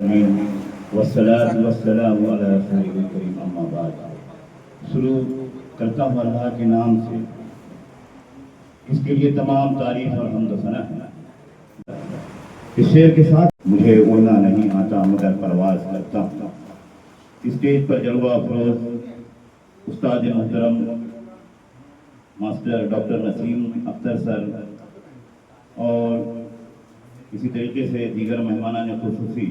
वस्सलातु वस्सलामु अला रसूलिल करीम अम्मा बाद। शुरू करता हूँ अल्लाह के नाम से, इसके लिए तमाम तारीफ और हम्द सना है। इस शेर के साथ मुझे उड़ना नहीं आता मगर परवाज करता हूँ। स्टेज पर जलवा अफरोज उस्ताद मोहतरम master doctor Naseem Akhtar sir और इसी तरीके से दीगर मेहमानान खुसूसी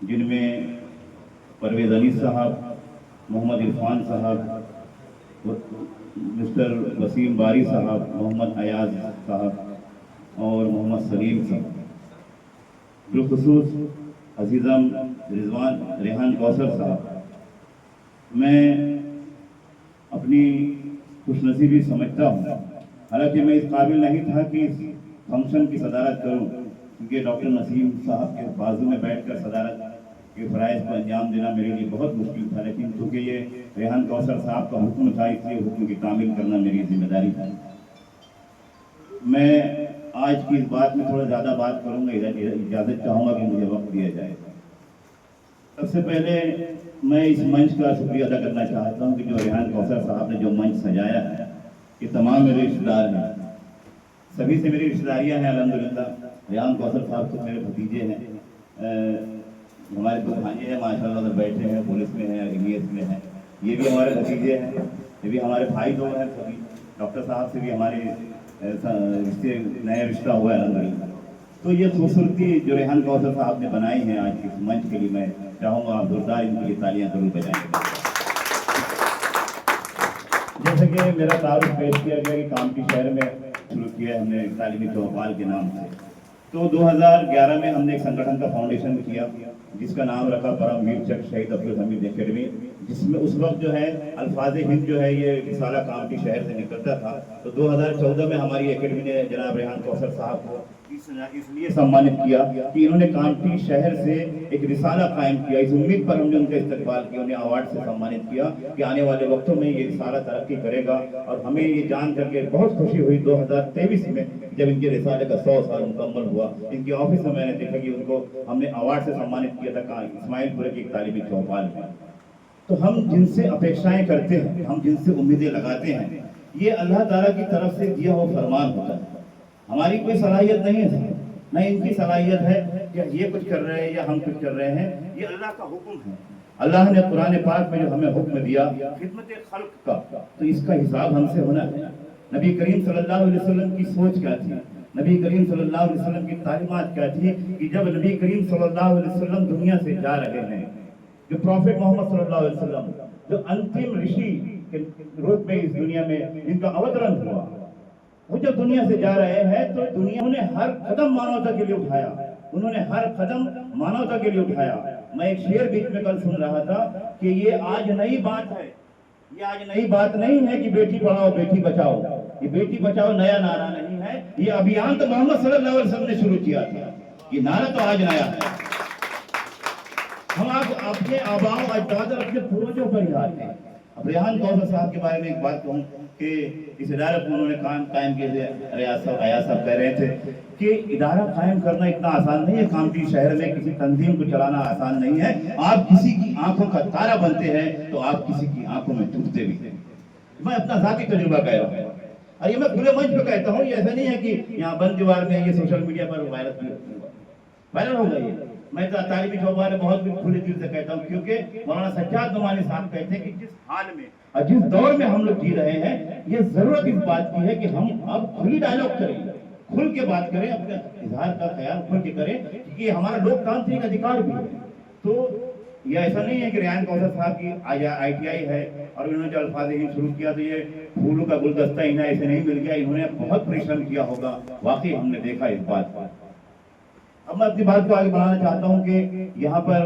जिनमें परवेज़ अली साहब, मोहम्मद इरफान साहब, मिस्टर वसीम बारी साहब, मोहम्मद अयाज साहब और मोहम्मद सलीम साहब, बिलखुसूस अजीज़म रिजवान रेहान कौसर साहब। मैं अपनी खुशनसीबी समझता हूँ, हालांकि मैं इस काबिल नहीं था कि इस फंक्शन की सदारत करूँ, क्योंकि डॉक्टर नसीम साहब के बाजू में बैठकर सदारत के फ़राइज़ को अंजाम देना मेरे लिए बहुत मुश्किल था, लेकिन क्योंकि ये रेहान कौसर साहब का हुक्म था, इसलिए हुक्म की तामील करना मेरी जिम्मेदारी था। मैं आज की इस बात में थोड़ा ज़्यादा बात करूँगा, इजाज़त चाहूँगा कि मुझे वक्त दिया जाए। सबसे पहले मैं इस मंच का शुक्रिया अदा करना चाहता हूँ कि जो रेहान कौसर साहब ने जो मंच सजाया है, ये तमाम मेरे रिश्तेदार हैं, सभी से मेरी रिश्तेदारियाँ हैं अल्हम्दुलिल्लाह। रेहान कौसर साहब तो मेरे भतीजे हैं, हमारे दो भांजे हैं माशाल्लाह, तो बैठे हैं, पुलिस में हैं, इंग्लिश में हैं, ये भी हमारे भतीजे हैं, ये भी हमारे भाई दो हैं। सभी डॉक्टर साहब से भी हमारे रिश्ते नया रिश्ता हुआ है अल्हम्दुलिल्लाह। तो ये खूबसूरती जो रेहान कौसर साहब ने बनाई है आज के मंच के लिए, मैं चाहूँगा आप जोरदार इनके लिए तालियां जरूर बजाएंगे। जैसे कि मेरा तारुफ पेश किया गया कि कामटी शहर में शुरू किया है हमने तालीमी चौपाल के नाम से, तो 2011 में हमने एक संगठन का फाउंडेशन किया जिसका नाम रखा परमवीर चक शहीद अब्दुल हमीद एकेडमी, जिसमें उस वक्त जो है अल्फाज हिंद जो है ये रिसाला कामटी शहर से निकलता था। तो 2014 में हमारी एकेडमी ने जनाब रेहान कौसर साहब को इसलिए सम्मानित किया कि इन्होंने कामटी शहर से एक रिसाला कायम किया। इस उम्मीद पर हमने उनका इस्तकबाल किया, उन्हें अवार्ड से सम्मानित किया कि आने वाले वक्तों में ये रिसाला तरक्की करेगा। और हमें ये जान करके बहुत खुशी हुई 2023 में जब इनके रिसाले का 100 साल मुकम्मल हुआ, इनके ऑफिस में मैंने देखा कि उनको हमने अवार्ड से सम्मानित किया था इस्माइलपुर की एक तालीमी चौपाल में। तो हम जिनसे अपेक्षाएं करते हैं, हम जिनसे उम्मीदें लगाते हैं, ये अल्लाह ताला की तरफ से दिया हुआ फरमान होता है। हमारी कोई सलाहियत नहीं है, न इनकी सलाहियत है कि ये कुछ कर रहे हैं या हम कुछ कर रहे हैं, ये अल्लाह का हुक्म है। अल्लाह ने कुरान पाक में जो हमें हुक्म दिया खिदमत खल्क का, तो इसका हिसाब हमसे होना है। नबी करीम सल्लल्लाहु अलैहि वसल्लम की सोच क्या थी, नबी करीम सल्लल्लाहु अलैहि वसल्लम की तालीमात क्या थी कि जब नबी करीम सल्लल्लाहु अलैहि वसल्लम दुनिया से जा रहे हैं, जो प्रॉफिट मोहम्मद सल्लल्लाहु अलैहि वसल्लम जो अंतिम ऋषि के रूप में इस दुनिया में इनका अवतरण हुआ, वो जब दुनिया से जा रहे हैं तो दुनिया ने हर कदम मानवता के लिए उठाया, उन्होंने हर कदम मानवता के लिए उठाया। मैं एक शेर बीच में कल सुन रहा था कि ये आज नई बात है, ये आज नई बात नहीं है कि बेटी पढ़ाओ बेटी बचाओ, ये बेटी बचाओ नया नारा नहीं है, ये अभियान तो मोहम्मद सल्लल्लाहु अलैहि वसल्लम ने शुरू किया था, ये नारा तो आज नया है। हम आप अपने आबाओ अजदाद और अपने पूर्वजों पर याद हैं। अब रेहान कौसर साहब के बारे में एक बात कहूँ कि इस इदारे को उन्होंने कायम किए। अयाज साहब कह रहे थे कि इदारा कायम करना इतना आसान नहीं है, कामटी शहर में किसी तंजीम को चलाना आसान नहीं है। आप किसी की आंखों का तारा बनते हैं तो आप किसी की आंखों में डूबते भी हैं। मैं अपना जाती तजुर्बा कह रहा हूँ और ये मैं खुले मंच पे कहता हूँ, ये ऐसा नहीं है कि यहाँ बंद दीवार में ये सोशल मीडिया पर वायरल हो गई है। मैं तो तालीमी चौपाल में बहुत खुले दिल से कहता हूँ, क्योंकि मौलाना सज्जाद नुमानी साहब कहते हैं कि जिस हाल में और जिस दौर में हम लोग जी रहे हैं, ये जरूरत इस बात की है कि हम अब खुली डायलॉग करें, खुल के बात करें, अपने इजहार का ख्याल खुल के करें, क्योंकि हमारा लोकतांत्रिक अधिकार भी है। तो ये ऐसा नहीं है कि रेहान कौसर साहब की ITI है और इन्होंने जो अल्फाज हिंद शुरू किया तो ये फूलों का गुलदस्ता इन्हें ऐसे नहीं मिल गया, इन्होंने बहुत परिश्रम किया होगा, वाकई हमने देखा इस बात पर। अब मैं अपनी बात को आगे बढ़ाना चाहता हूँ कि यहाँ पर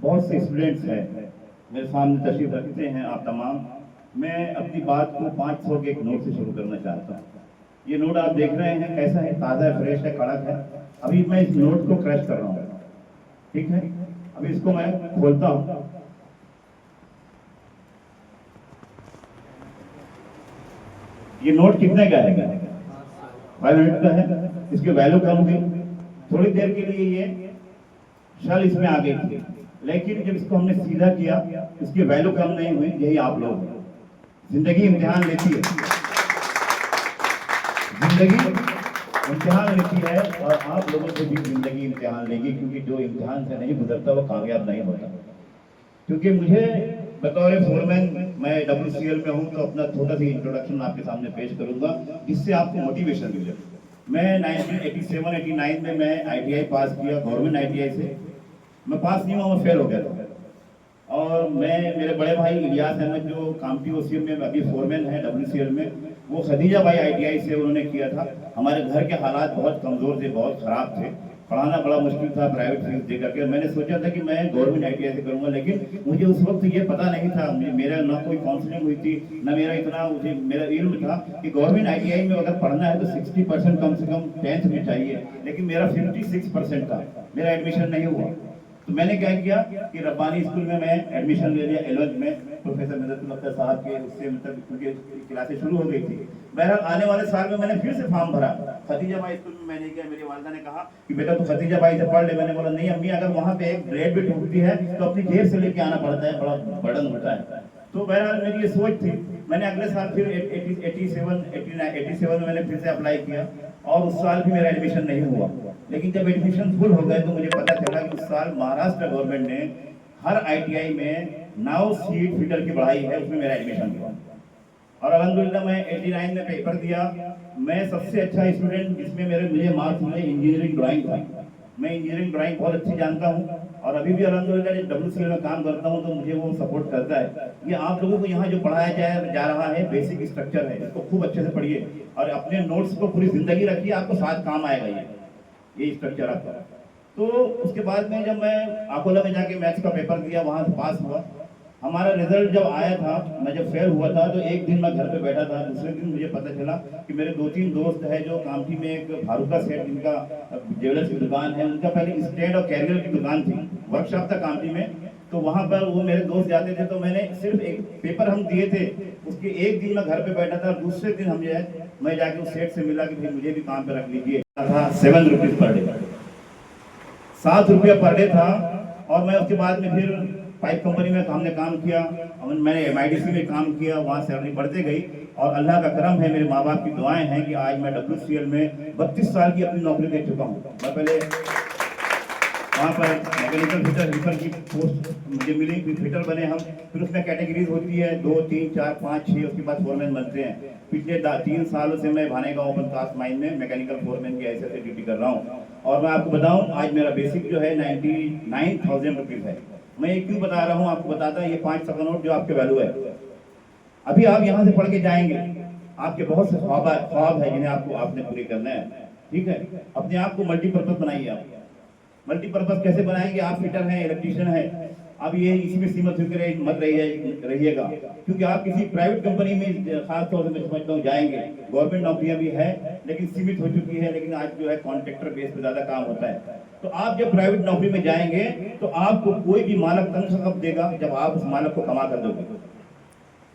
बहुत से स्टूडेंट्स हैं, मेरे सामने तशरीफ रखते हैं आप तमाम। मैं अपनी बात को 500 के एक नोट से शुरू करना चाहता हूँ। ये नोट आप देख रहे हैं कैसा है, ताज़ा है, फ्रेश है, कड़क है। अभी मैं इस नोट को क्रश कर रहा हूँ, ठीक है। अभी इसको मैं खोलता हूँ, ये नोट कितने का है? 500 का है। इसकी वैल्यू कम होगी, थोड़ी देर के लिए ये शल इसमें आ गई थी, लेकिन जब इसको हमने सीधा किया इसकी वैल्यू कम नहीं हुई। यही आप लोग हैं। जिंदगी इम्तिहान लेती है, जिंदगी इम्तिहान लेती है और आप लोगों से भी जिंदगी इम्तिहान लेगी, क्योंकि जो इम्तिहान से नहीं गुजरता वो कामयाब नहीं होता। क्योंकि मुझे बतौर फोरमैन, मैं WCL में हूँ, तो अपना छोटा सी इंट्रोडक्शन आपके सामने पेश करूंगा जिससे आपको मोटिवेशन मिले। मैं 1987-89 में मैं ITI पास किया, गवर्नमेंट ITI से। मैं पास नहीं हुआ, मैं फेल हो गया था। और मैं, मेरे बड़े भाई इलियास अहमद जो कामटी OCM में अभी फोरमैन है WCL में, वो खदीजा भाई ITI से उन्होंने किया था। हमारे घर के हालात बहुत कमज़ोर थे, बहुत ख़राब थे, पढ़ाना बड़ा मुश्किल था प्राइवेट फीस दे करके। मैंने सोचा था कि मैं गवर्नमेंट ITI से करूंगा, लेकिन मुझे उस वक्त ये पता नहीं था, मेरा ना कोई काउंसलिंग हुई थी, ना मेरा इतना मुझे मेरा इल्म था कि गवर्नमेंट ITI में अगर पढ़ना है तो 60% कम से कम 10th में चाहिए, लेकिन मेरा 56% था, मेरा एडमिशन नहीं हुआ। तो मैंने क्या किया कि रब्बानी स्कूल में मैं एडमिशन ले लिया 11th में, प्रोफेसर मददुल अख्तर साहब के उससे, मतलब क्योंकि क्लासेस शुरू हो गई थी। बहरहाल आने वाले साल में मैंने फिर से फॉर्म भरा खतीजा बाई स्कूल में। मैंने किया, मेरी वालदा ने कहा कि बेटा तू खतीजा बाई से पढ़ ले। मैंने बोला नहीं अम्मी, अगर वहाँ पे एक ग्रेड भी टूटती है तो अपनी जेब से लेके आना पड़ता है, बड़ा बर्डन होता है। तो बहरहाल मेरी ये सोच थी। मैंने अगले साल फिर 87 में मैंने फिर से अप्लाई किया और उस साल भी मेरा एडमिशन नहीं हुआ। लेकिन जब एडमिशन फुल हो गए तो मुझे पता चला कि उस साल महाराष्ट्र गवर्नमेंट ने हर ITI में 9 सीट फिटर की बढ़ाई है, उसमें मेरा एडमिशन हुआ। और अल्हम्दुलिल्लाह मैं 89 में पेपर दिया। मैं सबसे अच्छा स्टूडेंट जिसमें मुझे मार्क्स मिले इंजीनियरिंग ड्राइंग था। मैं इंजीनियरिंग ड्राइंग बहुत अच्छी जानता हूँ और अभी भी अल्हम्दुलिल्लाह जब WCL में काम करता हूँ तो मुझे वो सपोर्ट करता है। ये आप लोगों को यहाँ जो पढ़ाया जा रहा है बेसिक स्ट्रक्चर है, इसको खूब अच्छे से पढ़िए और अपने नोट्स को पूरी जिंदगी रखिए, आपको साथ काम आएगा ये स्ट्रक्चर आपका। तो उसके बाद में जब मैं अकोला में जाके मैथ्स का पेपर दिया, वहाँ से पास हुआ। हमारा रिजल्ट जब आया था, मैं जब फेल हुआ था तो एक दिन मैं घर पे बैठा था। दूसरे दिन मुझे पता चला कि मेरे 2-3 दोस्त है जो कामठी में एक फारूका सेठ जिनका ज्वेलर्स की दुकान है, उनका पहले स्टैंड और कैरियर की दुकान थी, वर्कशॉप था कामठी में। तो वहाँ पर वो मेरे दोस्त जाते थे, तो मैंने सिर्फ एक पेपर हम दिए थे, उसके एक दिन मैं घर पे बैठा था। दूसरे दिन हम जो है मैं जाके उस सेठ से मिला कि भाई मुझे भी काम पे रख लीजिए। 7 रुपीज पर डे, 7 रुपया पर डे था। और मैं उसके बाद में फिर पाइप कंपनी में हमने काम किया, मैंने MIDC में काम किया, वहाँ सैलरी बढ़ते गई। और अल्लाह का करम है, मेरे माँ बाप की दुआएं हैं कि आज मैं WCL में 32 साल की अपनी नौकरी दे चुका हूँ। मैं पहले वहाँ पर मैकेनिकल फिटर हेल्पर की पोस्ट मुझे मिली, फिर फिटर बने हम। फिर उसमें कैटेगरीज होती है 2, 3, 4, 5, 6, उसके बाद फोरमैन बनते हैं। पिछले 3 सालों से मैं भानेगांव ओपन कास्ट माइन में मैकेनिकल फोरमैन की ऐसे ड्यूटी कर रहा हूँ। और मैं आपको बताऊँ आज मेरा बेसिक जो है 99,000 रुपीज़ है। मैं ये क्यों बता रहा हूँ आपको, बताता है ये 5 का नोट जो आपके वैल्यू है। अभी आप यहाँ से पढ़ के जाएंगे, आपके बहुत से ख्वाब है जिन्हें आपने पूरे करना है। ठीक है, अपने आप को मल्टीपर्पज बनाइए। आप मल्टीपर्पज कैसे बनाएंगे? आप फिटर हैं, इलेक्ट्रीशियन हैं, अब ये इसी में सीमित होकर मत रहिएगा, क्योंकि आप किसी प्राइवेट कंपनी में खास तौर से मैं समझता हूँ जाएंगे। गवर्नमेंट नौकरियां भी है लेकिन सीमित हो चुकी है, लेकिन आज जो है कॉन्ट्रैक्टर बेस पे ज्यादा काम होता है। तो आप जब प्राइवेट नौकरी में जाएंगे तो आपको कोई भी मालक तनख्वाह कब देगा? जब आप उस मालक को कमा कर दोगे।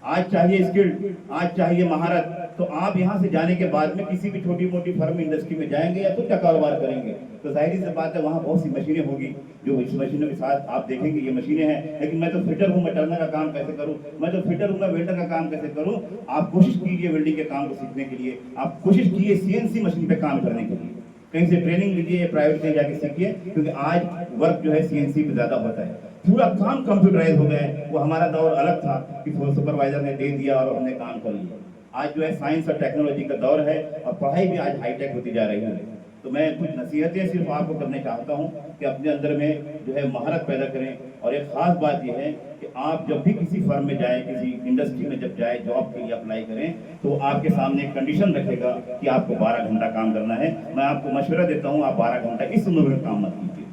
आज चाहिए स्किल्ड, आज चाहिए महारत। तो आप यहाँ से जाने के बाद में किसी भी छोटी मोटी फर्म इंडस्ट्री में जाएंगे या खुद का कारोबार करेंगे, तो जाहिर सी बात है वहाँ बहुत सी मशीनें होगी, जो इस मशीनों के साथ आप देखेंगे ये मशीनें हैं, लेकिन मैं तो फिटर हूँ, मैं टर्नर का काम कैसे करूँ, मैं तो फिटर हूँ, मैं वेल्डर का काम कैसे करूँ। आप कोशिश कीजिए वेल्डिंग के काम को सीखने के लिए, आप कोशिश कीजिए CNC मशीन पे काम करने के लिए, कहीं से ट्रेनिंग लीजिए, प्राइवेट कहीं जाके सीखिए, क्योंकि आज वर्क जो है CNC पे ज्यादा होता है। पूरा काम कंप्यूटराइज हो गया है। वो हमारा दौर अलग था कि सुपरवाइजर ने दे दिया और हमने काम कर लिया। आज जो है साइंस और टेक्नोलॉजी का दौर है और पढ़ाई भी आज हाईटेक होती जा रही है। तो मैं कुछ नसीहतें सिर्फ आपको करने चाहता हूँ कि अपने अंदर में जो है महारत पैदा करें। और एक खास बात यह है कि आप जब भी किसी फर्म में जाएं, किसी इंडस्ट्री में जब जाए, जॉब के लिए अप्लाई करें, तो आपके सामने एक कंडीशन रखेगा कि आपको 12 घंटा काम करना है। मैं आपको मशवरा देता हूँ, आप 12 घंटा इस उम्र में काम मत कीजिए।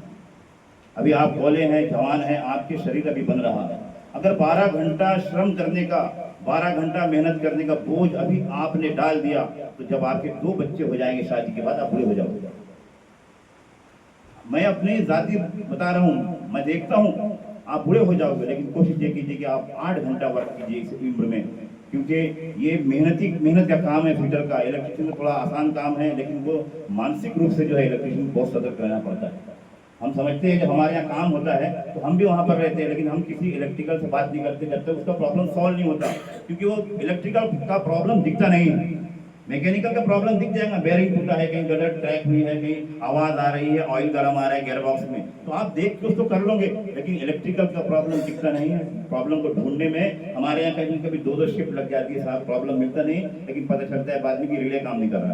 अभी आप भोले हैं, जवान हैं, आपके शरीर अभी बन रहा है। अगर 12 घंटा श्रम करने का, 12 घंटा मेहनत करने का बोझ अभी आपने डाल दिया, तो जब आपके 2 बच्चे हो जाएंगे शादी के बाद, आप बुरे हो जाओगे। मैं अपनी जाति बता रहा हूँ, मैं देखता हूँ आप बुरे हो जाओगे, लेकिन कोशिश ये कीजिए कि आप 8 घंटा वर्क कीजिए इस उम्र में, क्योंकि ये मेहनत का काम है फिटर का। इलेक्ट्रिशियन थोड़ा आसान काम है, लेकिन वो मानसिक रूप से जो है इलेक्ट्रिशियन को बहुत सतर्क रहना पड़ता है। हम समझते हैं जब हमारे यहाँ काम होता है तो हम भी वहाँ पर रहते हैं, लेकिन हम किसी इलेक्ट्रिकल से बात नहीं करते जब तक उसका प्रॉब्लम सॉल्व नहीं होता, क्योंकि वो इलेक्ट्रिकल का प्रॉब्लम दिखता नहीं है। मैकेनिकल का प्रॉब्लम दिख जाएगा, बेरिंग टूटा है, कहीं गलत ट्रैक हुई है, कहीं आवाज आ रही है, ऑयल गर्म आ रहा है गियर बॉक्स में, तो आप देख के उसको कर लोगे, लेकिन इलेक्ट्रिकल का प्रॉब्लम दिखता नहीं है। प्रॉब्लम को ढूंढने में हमारे यहाँ कहीं कभी 2-2 शिफ्ट लग जाती है साहब, प्रॉब्लम मिलता नहीं, लेकिन पता चलता है बाद में कि रिले काम नहीं कर रहा।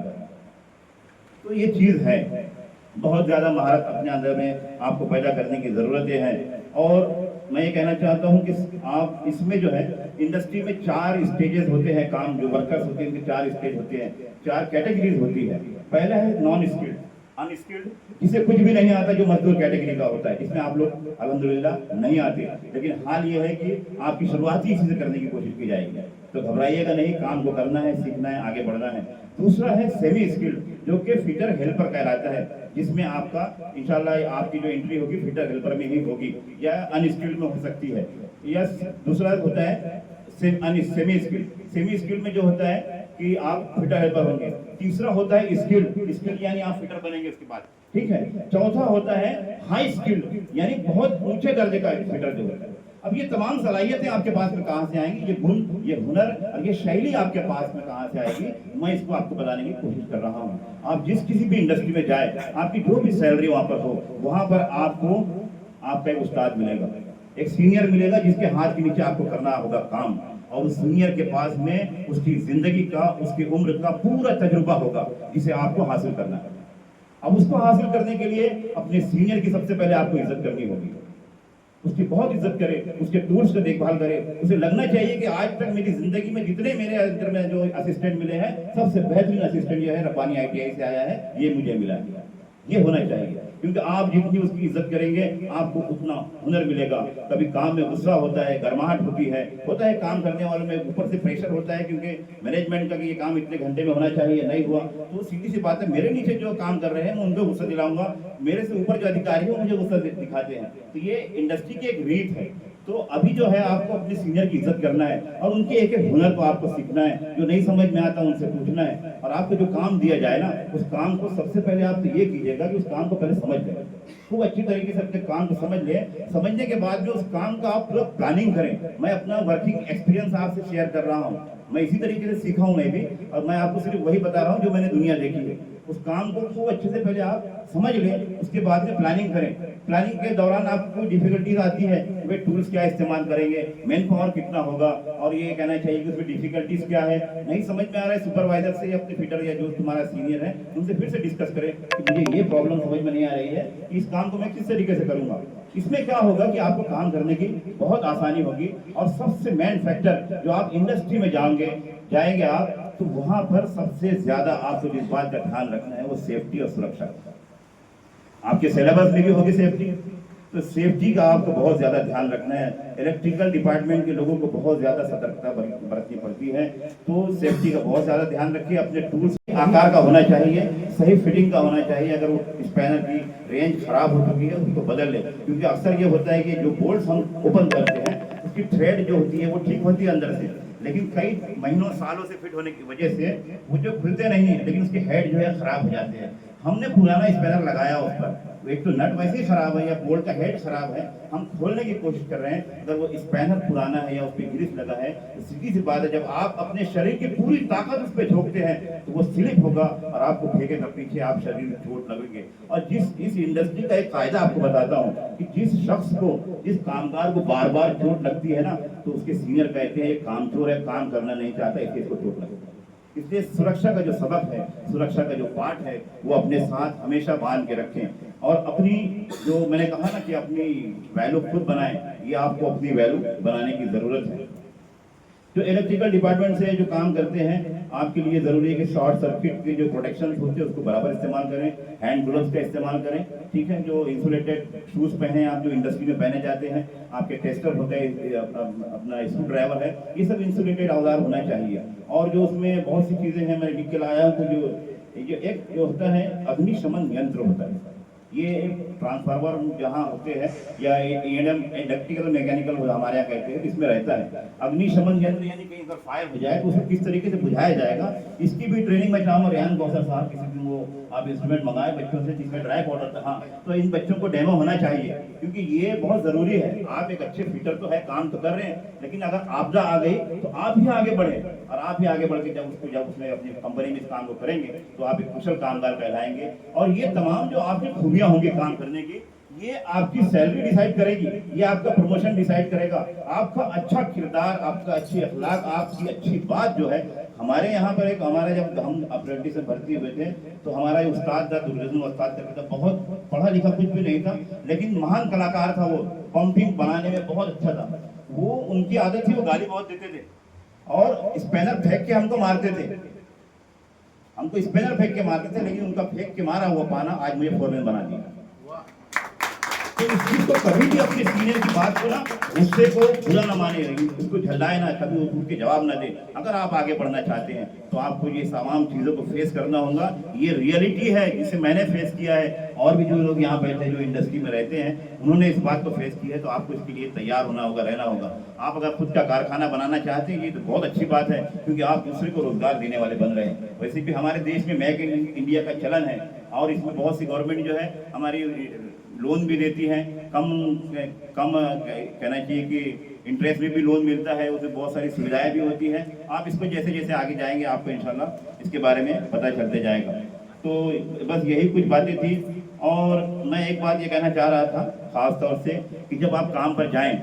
तो ये चीज है, बहुत ज्यादा महारत अपने अंदर में आपको पैदा करने की जरूरतें हैं। और मैं ये कहना चाहता हूँ कि आप इसमें जो है इंडस्ट्री में 4 स्टेजेस होते हैं, काम जो वर्कर्स होते हैं उनके 4 स्टेज होते हैं, 4 कैटेगरीज होती है। पहला है नॉन स्किल्ड, अनस्किल्ड, जिसे कुछ भी नहीं आता, जो मजदूर कैटेगरी का होता है। इसमें आप लोग अल्हम्दुलिल्लाह नहीं आते, लेकिन हाल ये है कि आपकी शुरुआत ही इसी से करने की कोशिश की जाएगी, तो घबराइएगा नहीं, काम को करना है, सीखना है, आगे बढ़ना है। दूसरा है सेमी स्किल्ड, जो कि फिटर हेल्पर कहलाता है, जिसमें आपका इंशाल्लाह आपकी जो एंट्री होगी फिटर हेल्पर में ही होगी, या अनस्किल्ड में हो सकती है। या दूसरा होता है सेमी स्किल्ड, सेमी स्किल्ड में जो होता है कि आप फिटर हेल्पर होंगे। तीसरा होता है स्किल्ड, स्किल्ड यानी आप फिटर बनेंगे उसके बाद, ठीक है। चौथा होता है हाई स्किल्ड, यानी बहुत ऊंचे दर्जे का फिटर जो होता है। अब ये तमाम सलाहियतें आपके पास में कहां से आएंगी, ये गुण, ये हुनर और ये शैली आपके पास में कहां से आएगी, मैं इसको आपको बताने की कोशिश कर रहा हूं। आप जिस किसी भी इंडस्ट्री में जाए, आपकी जो भी सैलरी वहां पर हो, वहां पर आपको आपका एक उस्ताद मिलेगा, एक सीनियर मिलेगा, जिसके हाथ के नीचे आपको करना होगा काम, और उस सीनियर के पास में उसकी जिंदगी का, उसकी उम्र का पूरा तजुर्बा होगा, जिसे आपको हासिल करना है। अब उसको हासिल करने के लिए अपने सीनियर की सबसे पहले आपको इज्जत करनी होगी, उसकी बहुत इज्जत करें, उसके टूल्स का देखभाल करें। उसे लगना चाहिए कि आज तक मेरी जिंदगी में जितने मेरे अंदर में जो असिस्टेंट मिले हैं, सबसे बेहतरीन असिस्टेंट जो है रब्बानी ITI से आया है, ये मुझे मिला है। ये होना चाहिए, क्योंकि आप जितनी उसकी इज्जत करेंगे आपको उतना हुनर मिलेगा। कभी काम में गुस्सा होता है, गर्माहट होती है, होता है काम करने वालों में, ऊपर से प्रेशर होता है क्योंकि मैनेजमेंट का कि ये काम इतने घंटे में होना चाहिए, नहीं हुआ तो सीधी सी बात है, मेरे नीचे जो काम कर रहे हैं मैं उनको गुस्सा दिलाऊंगा, मेरे से ऊपर जो अधिकारी है मुझे गुस्सा दिखाते हैं। तो ये इंडस्ट्री की एक रीत है। तो अभी जो है आपको अपने सीनियर की इज्जत करना है, और उनके एक एक हुनर को आपको सीखना है, जो नहीं समझ में आता उनसे पूछना है, और आपको जो काम दिया जाए ना, उस काम को सबसे पहले आप तो ये कीजिएगा कि उस काम को पहले समझ लें, खूब अच्छी तरीके से अपने काम को समझ लें। समझने के बाद जो उस काम का आप पूरा प्लानिंग करें। मैं अपना वर्किंग एक्सपीरियंस आपसे शेयर कर रहा हूँ, मैं इसी तरीके से सीखा हूँ मैं भी, और मैं आपको सिर्फ वही बता रहा हूँ जो मैंने दुनिया देखी है। उस काम को खूब अच्छे से पहले आप समझ लें, उसके बाद में प्लानिंग करें। प्लानिंग के दौरान आपको डिफिकल्टीज आती है, वे टूल्स क्या इस्तेमाल करेंगे, मैन पावर कितना होगा, और ये कहना चाहिए कि उसमें डिफिकल्टीज क्या है, नहीं समझ में आ रहा है, सुपरवाइजर से या अपने फिटर या जो तुम्हारा सीनियर है उनसे फिर से डिस्कस करें कि मुझे ये प्रॉब्लम समझ में नहीं आ रही है, इस काम को मैं किस तरीके से करूंगा। इसमें क्या होगा कि आपको काम करने की बहुत आसानी होगी। और सबसे मेन फैक्टर, जो आप इंडस्ट्री में जाएंगे आप, तो वहां पर सबसे ज्यादा आपको जिस बात का ध्यान रखना है वो सेफ्टी और सुरक्षा। आपके सिलेबस में भी होगी सेफ्टी, तो सेफ्टी का आपको बहुत ज्यादा ध्यान रखना है। इलेक्ट्रिकल डिपार्टमेंट के लोगों को बहुत ज्यादा सतर्कता बरतनी पड़ती है, तो सेफ्टी का बहुत ज्यादा ध्यान रखिए। अपने टूल्स आकार का होना चाहिए, सही फिटिंग का होना चाहिए। अगर वो स्पैनर की रेंज खराब हो चुकी है उसको बदल ले, क्योंकि अक्सर ये होता है कि जो बोल्ट्स हम ओपन करते हैं उसकी थ्रेड जो होती है वो ठीक होती है अंदर से, लेकिन कई महीनों सालों से फिट होने की वजह से वो जो खुलते नहीं है, लेकिन उसके हेड जो है खराब हो जाते हैं। हमने पुराना स्पैनर लगाया उस पर, एक तो नट वैसे ही खराब है या बोल्ट का हेड खराब है, हम खोलने की कोशिश कर रहे हैं, अगर वो स्पैनर पुराना है या उस पर ग्रीस लगा है, तो सीधी सी बात है जब आप अपने शरीर की पूरी ताकत उस पर झोंकते हैं तो वो स्लिप होगा और आपको फेंकेगा पीछे, आप शरीर में चोट लगेंगे। और इस इंडस्ट्री का एक फायदा आपको बताता हूँ कि जिस शख्स को, जिस कामगार को बार बार चोट लगती है ना, तो उसके सीनियर कहते हैं ये कामचोर है, काम करना नहीं चाहता, इसलिए इसको चोट लगेगा। इसलिए सुरक्षा का जो सबक है, सुरक्षा का जो पार्ट है, वो अपने साथ हमेशा बांध के रखें। और अपनी जो मैंने कहा ना कि अपनी वैल्यू खुद बनाएं, ये आपको अपनी वैल्यू बनाने की जरूरत है। जो इलेक्ट्रिकल डिपार्टमेंट से जो काम करते हैं, आपके लिए जरूरी है कि शॉर्ट सर्किट के जो प्रोटेक्शन होते हैं उसको बराबर इस्तेमाल करें, हैंड ग्लव्स का इस्तेमाल करें, ठीक है। जो इंसुलेटेड शूज पहने आप, जो इंडस्ट्री में पहने जाते हैं, आपके टेस्टर होते हैं, अपना स्क्रू ड्राइवर है, ये सब इंसुलेटेड औजार होना चाहिए। और जो उसमें बहुत सी चीजें हैं, मैं लिख के लाया हूँ, तो जो एक जो होता है अग्निशमन यंत्र होता है, ये ट्रांसफार्मर जहाँ होते हैं या एएनएम इलेक्ट्रिकल मैकेनिकल हमारे यहाँ कहते हैं, इसमें रहता है अग्निशमन यंत्र, यानी कहीं अगर फायर हो जाए तो उसे किस तरीके से बुझाया जाएगा, इसकी भी ट्रेनिंग मैं चाहूँगा रेहान कौसर साहब किसी दिन वो आप इंस्ट्रूमेंट मंगाए बच्चों से जिसमें ड्राई पाउडर था। हाँ, तो इन बच्चों को डेमो होना चाहिए क्योंकि ये बहुत जरूरी है। आप एक अच्छे फिटर तो है, काम तो कर रहे हैं, लेकिन अगर आपदा आ गई तो आप ही आगे बढ़े, और आप ही आगे बढ़ के जब उसमें अपनी कंपनी में इस काम को करेंगे तो आप एक कुशल कामगार कहलाएंगे। और ये तमाम जो आपकी खूबियां होंगी काम करने की, ये आपकी सैलरी डिसाइड करेगी, ये आपका प्रमोशन डिसाइड करेगा, आपका अच्छा किरदार, आपका अच्छी अखलाक, आपकी अच्छी बात जो है। हमारे यहाँ पर एक हमारा जब हम अप्रेंटिस में भर्ती हुए थे तो हमारा ये उस्ताद था, दुर्जन उस्ताद करके था, बहुत पढ़ा लिखा कुछ भी नहीं था, लेकिन महान कलाकार था वो, पंपिंग बनाने में बहुत अच्छा था। वो उनकी आदत थी, वो गाली बहुत देते थे और स्पैनर फेंक के हमको मारते थे, हमको स्पिनर फेंक के मारते थे, लेकिन उनका फेंक के मारा हुआ पाना आज मुझे फोरमैन बना दिया। तो इस चीज को कभी भी अपने सीनियर की बात को ना, गुस्से को बुरा ना माने, उसको झल्लाए ना, कभी उसके जवाब ना दे। अगर आप आगे बढ़ना चाहते हैं तो आपको ये तमाम चीजों को फेस करना होगा। ये रियलिटी है जिसे मैंने फेस किया है, और भी जो लोग यहाँ बैठे जो इंडस्ट्री में रहते हैं उन्होंने इस बात को फेस किया है, तो आपको इसके लिए तैयार होना होगा, रहना होगा। आप अगर खुद का कारखाना बनाना चाहते हैं ये तो बहुत अच्छी बात है, क्योंकि आप दूसरे को रोजगार देने वाले बन रहे हैं। वैसे भी हमारे देश में मेक इन इंडिया का चलन है, और इसमें बहुत सी गवर्नमेंट जो है हमारी लोन भी देती है, कम कहना चाहिए कि इंटरेस्ट में भी लोन मिलता है, उसमें बहुत सारी सुविधाएं भी होती है। आप इसको जैसे जैसे आगे जाएंगे आपको इंशाल्लाह इसके बारे में पता चलते जाएगा। तो बस यही कुछ बातें थी। और मैं एक बात ये कहना चाह रहा था खास तौर से कि जब आप काम पर जाएं,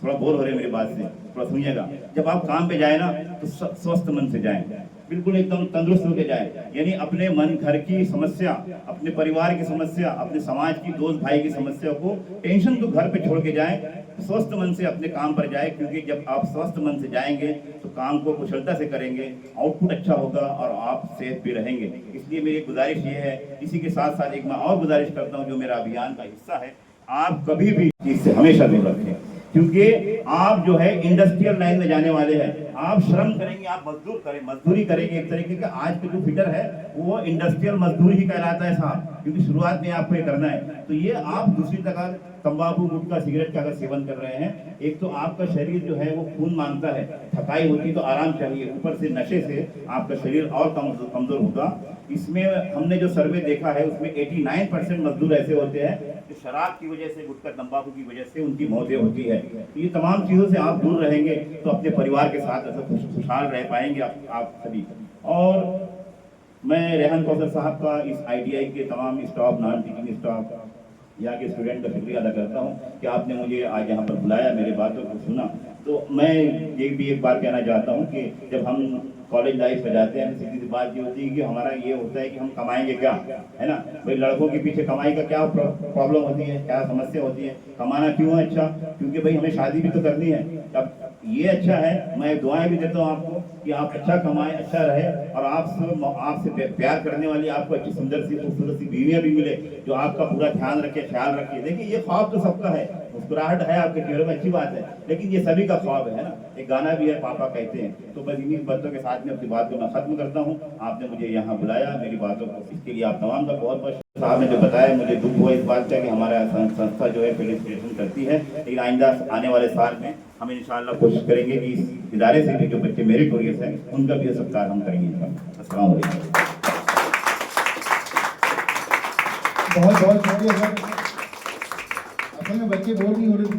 थोड़ा बोर हो रहे हैं मेरी बात से, थोड़ा सुनिएगा। जब आप काम पे जाए ना तो स्वस्थ मन से जाएं, बिल्कुल एकदम तंदुरुस्त होकर जाए, यानी अपने मन घर की समस्या, अपने परिवार की समस्या, अपने समाज की दोस्त भाई की समस्या को, टेंशन को घर पे छोड़ के जाए, स्वस्थ मन से अपने काम पर जाए। क्योंकि जब आप स्वस्थ मन से जाएंगे तो काम को कुशलता से करेंगे, आउटपुट अच्छा होगा और आप सेफ भी रहेंगे। इसलिए मेरी गुजारिश ये है, इसी के साथ साथ एक मैं और गुजारिश करता हूँ जो मेरा अभियान का हिस्सा है, आप कभी भी चीज से हमेशा दूर रखें, क्योंकि आप जो है इंडस्ट्रियल लाइन में जाने वाले हैं। आप श्रम करेंगे, आप मजदूरी करेंगे। एक तरीके का आज का जो फिटर है वो इंडस्ट्रियल मजदूर ही कहलाता है साहब, क्योंकि शुरुआत में आपको ये करना है। तो ये आप दूसरी जगह तंबाकू, गुटखा, सिगरेट का अगर सेवन कर रहे हैं, एक तो आपका शरीर जो है वो खून मांगता है, थकाई होती तो आराम चाहिए, ऊपर से नशे से आपका शरीर और कमजोर होगा। इसमें हमने जो सर्वे देखा है उसमें 89% मजदूर ऐसे होते हैं जो शराब की वजह से, गुटखा तंबाकू की वजह से उनकी मौतें होती है। ये तमाम चीज़ों से आप दूर रहेंगे तो अपने परिवार के साथ ऐसा खुशहाल रह पाएंगे आप सभी। और मैं रेहान कौसर साहब का, इस ITI के तमाम स्टाफ, नॉन टीचिंग स्टाफ, यहाँ के स्टूडेंट का शुक्रिया अदा करता हूँ कि आपने मुझे आज यहाँ पर बुलाया, मेरे बातों को सुना। तो मैं ये भी एक बार कहना चाहता हूँ कि जब हम कॉलेज लाइफ में जाते हैं तो सीधी सी बात ये होती है कि हमारा ये होता है कि हम कमाएंगे क्या, है ना भाई। लड़कों के पीछे कमाई का क्या प्रॉब्लम होती है, क्या समस्या होती है, कमाना क्यों है? अच्छा, क्योंकि भाई हमें शादी भी तो करनी है। अब ये अच्छा है, मैं दुआएं भी देता हूँ आपको कि आप अच्छा कमाएं, अच्छा रहे, और आपसे प्यार करने वाली आपको अच्छी सुंदर सी खूबसूरत सी बीवियां भी मिले जो आपका पूरा ध्यान रखे, ख्याल रखे। देखिए ये ख्वाब तो सबका है, मुस्कुराहट है आपके चेहरे में, अच्छी बात है, लेकिन ये सभी का ख्वाब है ना। एक गाना भी है, पापा कहते हैं। तो बस इन्हीं बातों के साथ में अपनी बात को मैं खत्म करता हूँ। आपने मुझे यहाँ बुलाया, मेरी बातों को, इसके लिए आप तमाम का बहुत बहुत। साहब ने जो बताया, मुझे दुख हुआ इस बात का कि हमारा संस्था जो है फेलिसिटेशन करती है, लेकिन आइंदा आने वाले साल में हम इंशाअल्लाह कोशिश करेंगे कि इस इदारे से भी जो बच्चे मेरिटोरियस हैं उनका भी सत्कार हम करेंगे। अस्सलाम वालेकुम। बहुत बहुत शुक्रिया सर। असल में बच्चे बोर नहीं हो रहे थे।